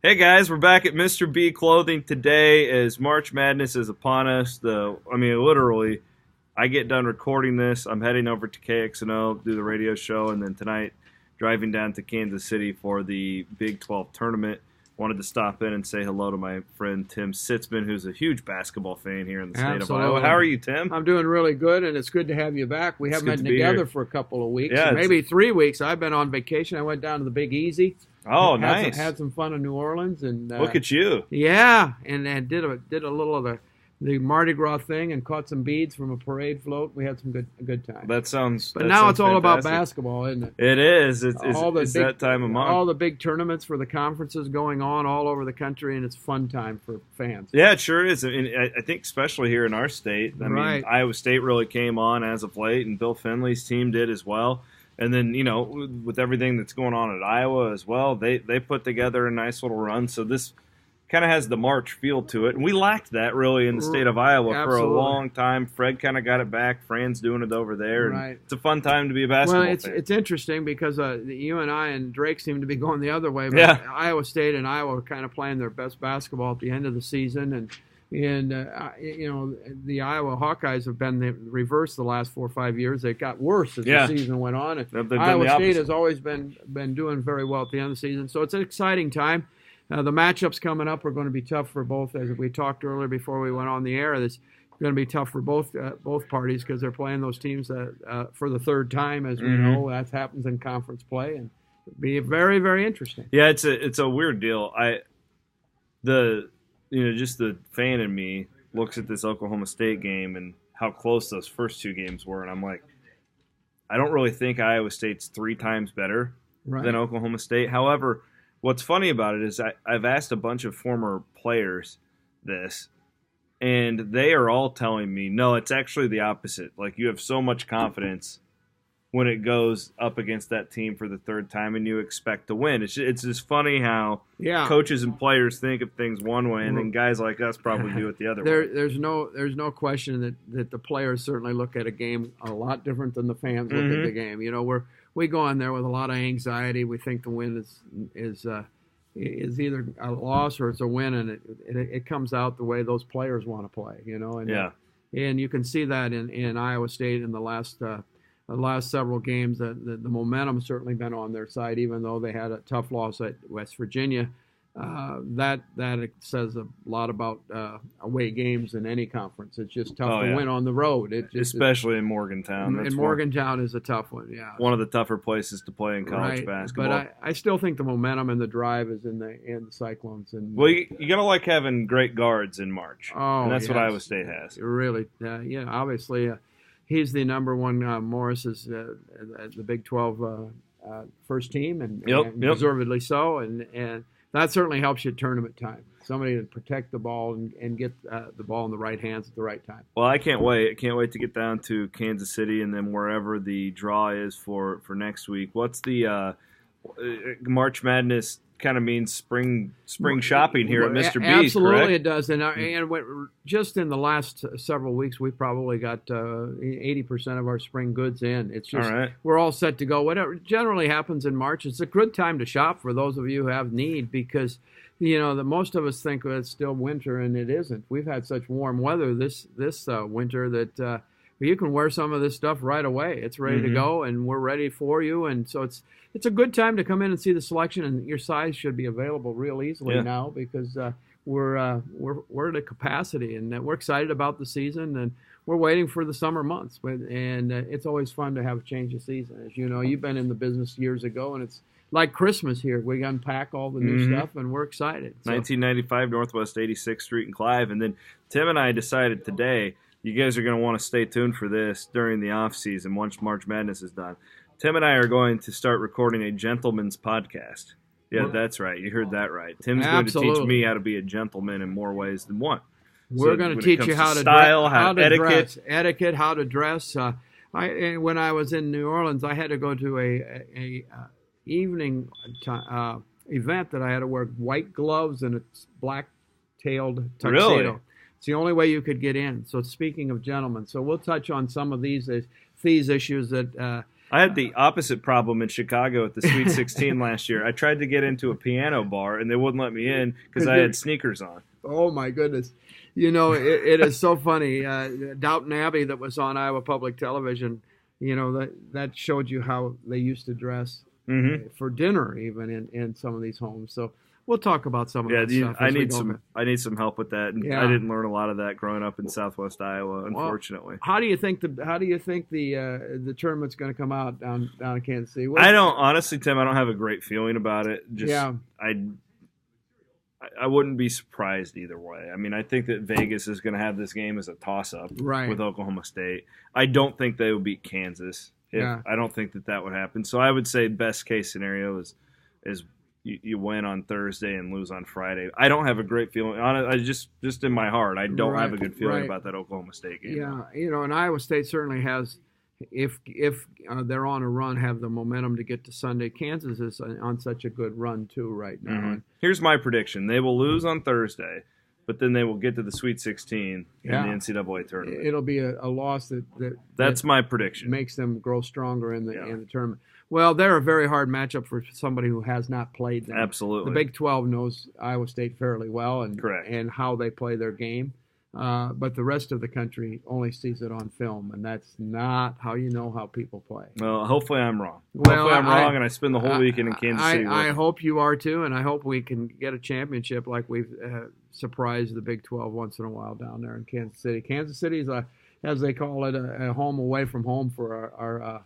Hey guys, we're back at Mr. B Clothing today as March Madness is upon us. Literally, I get done recording this. I'm heading over to KXNO, do the radio show, and then tonight driving down to Kansas City for the Big 12 tournament. Wanted to stop in and say hello to my friend Tim Sitzman, who's a huge basketball fan here in the state of Iowa. How are you, Tim? I'm doing really good, and it's good to have you back. We haven't been together for a couple of weeks, Yeah, maybe 3 weeks. I've been on vacation. I went down to the Big Easy. Oh, nice. Had some fun in New Orleans, and look at you. Yeah, and did a little of the Mardi Gras thing and caught some beads from a parade float. We had some good time. That sounds. But now it's all fantastic. about basketball, isn't it? It is. It's big, that time of month. All the big tournaments for the conferences going on all over the country, and it's fun time for fans. Yeah, it sure is. And I think especially here in our state. I mean, Iowa State really came on as of late, and Bill Finley's team did as well. And then, with everything that's going on at Iowa as well, they put together a nice little run. So this kind of has the March feel to it. And we lacked that really in the state of Iowa for a long time. Fred kind of got it back. Fran's doing it over there. And it's a fun time to be a basketball fan. It's interesting because you and I and Drake seem to be going the other way. But yeah. Iowa State and Iowa are kind of playing their best basketball at the end of the season. And the Iowa Hawkeyes have been the reverse the last 4 or 5 years. They got worse as the season went on. And Iowa State has always been doing very well at the end of the season. So it's an exciting time. The matchups coming up are going to be tough for both. As we talked earlier before we went on the air, it's going to be tough for both parties because they're playing those teams for the third time, as we know. That happens in conference play, and it'll be very, very interesting. Yeah, it's a weird deal. Just the fan in me looks at this Oklahoma State game and how close those first two games were, and I'm like, I don't really think Iowa State's 3 times better than Oklahoma State. However, what's funny about it is I've asked a bunch of former players this, and they are all telling me, no, it's actually the opposite. Like, you have so much confidence when it goes up against that team for the third time and you expect to win. It's just funny how coaches and players think of things one way, and then guys like us probably do it the other way. There's no question that the players certainly look at a game a lot different than the fans look at the game. We go in there with a lot of anxiety. We think the win is either a loss or it's a win, and it comes out the way those players want to play. And you can see that in Iowa State in the last several games. The momentum's certainly been on their side, even though they had a tough loss at West Virginia. That says a lot about away games in any conference. It's just tough to win on the road. Especially in Morgantown. Morgantown is a tough one, one of the tougher places to play in college basketball. But I still think the momentum and the drive is in the Cyclones. And you gotta like having great guards in March. Oh, and that's what Iowa State has. Really, obviously. He's the number one. Morris is the Big 12 first team, and deservedly so. And that certainly helps you at tournament time. Somebody to protect the ball and get the ball in the right hands at the right time. Well, I can't wait. I can't wait to get down to Kansas City and then wherever the draw is for next week. What's the March Madness kind of means spring shopping here at Mr. B, absolutely, correct? It does. And just in the last several weeks, we probably got 80% of our spring goods in. It's just we're all set to go. Whatever generally happens in March, it's a good time to shop for those of you who have need because the most of us think it's still winter, and it isn't. We've had such warm weather this winter that you can wear some of this stuff right away. It's ready to go, and we're ready for you. And so it's a good time to come in and see the selection, and your size should be available real easily now because we're at a capacity, and we're excited about the season, and we're waiting for the summer months. And it's always fun to have a change of season. As you know, you've been in the business years ago, and it's like Christmas here. We unpack all the new stuff, and we're excited. 1995 Northwest 86th Street in Clive, and then Tim and I decided today you guys are going to want to stay tuned for this during the off season once March Madness is done. Tim and I are going to start recording a gentleman's podcast. Yeah, that's right. You heard that right. Tim's going to teach me how to be a gentleman in more ways than one. We're going to teach you how to style, how to event, how to dress. When I was in New Orleans, I had to go to a evening event that I had to wear white gloves and a black-tailed tuxedo. Really? It's the only way you could get in. So speaking of gentlemen, so we'll touch on some of these issues that I had the opposite problem in Chicago at the Sweet 16 last year. I tried to get into a piano bar, and they wouldn't let me in because I had sneakers on. Oh, my goodness. You know, it is so funny. Downton Abbey that was on Iowa Public Television, you know, that showed you how they used to dress for dinner even in some of these homes. So we'll talk about some of that stuff. I need some help with that. And I didn't learn a lot of that growing up in Southwest Iowa, unfortunately. Well, how do you think the tournament's going to come out down in Kansas City? I don't honestly, Tim. I don't have a great feeling about it. I wouldn't be surprised either way. I mean, I think that Vegas is going to have this game as a toss-up with Oklahoma State. I don't think they will beat Kansas. I don't think that would happen. So I would say best case scenario is you win on Thursday and lose on Friday. I don't have a great feeling. I just in my heart, I don't have a good feeling about that Oklahoma State game. Yeah, you know, and Iowa State certainly has. If they're on a run, have the momentum to get to Sunday. Kansas is on such a good run too right now. Mm-hmm. Here's my prediction: they will lose on Thursday, but then they will get to the Sweet 16 in the NCAA tournament. It'll be a loss that's my prediction. Makes them grow stronger in the tournament. Well, they're a very hard matchup for somebody who has not played them. Absolutely. The Big 12 knows Iowa State fairly well and how they play their game. But the rest of the country only sees it on film, and that's not how you know how people play. Well, hopefully I'm wrong. Hopefully I'm wrong, and I spend the whole weekend in Kansas City. I hope you are too, and I hope we can get a championship like we've surprised the Big 12 once in a while down there in Kansas City. Kansas City is, as they call it, a home away from home for our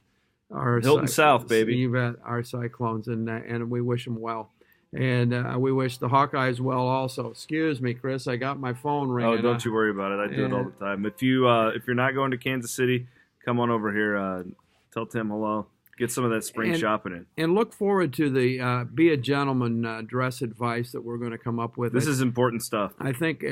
Hilton South, baby. You bet, our Cyclones, and we wish them well. And we wish the Hawkeyes well also. Excuse me, Chris. I got my phone ringing. Oh, don't you worry about it. I do it all the time. If you're not going to Kansas City, come on over here. Tell Tim hello. Get some of that spring shopping in. And look forward to the Be a Gentleman dress advice that we're going to come up with. This is important stuff. I think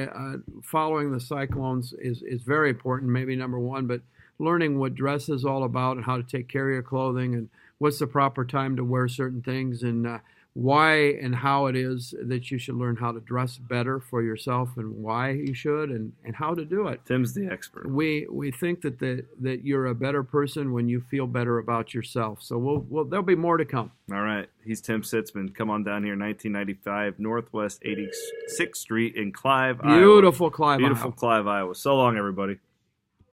following the Cyclones is very important, maybe number one, but learning what dress is all about and how to take care of your clothing and what's the proper time to wear certain things and why and how it is that you should learn how to dress better for yourself and why you should and how to do it. Tim's the expert. We think that you're a better person when you feel better about yourself. So there'll be more to come. All right. He's Tim Sitzman. Come on down here, 1995 Northwest 86th Street in Clive, Iowa. Beautiful Clive, Iowa. So long, everybody.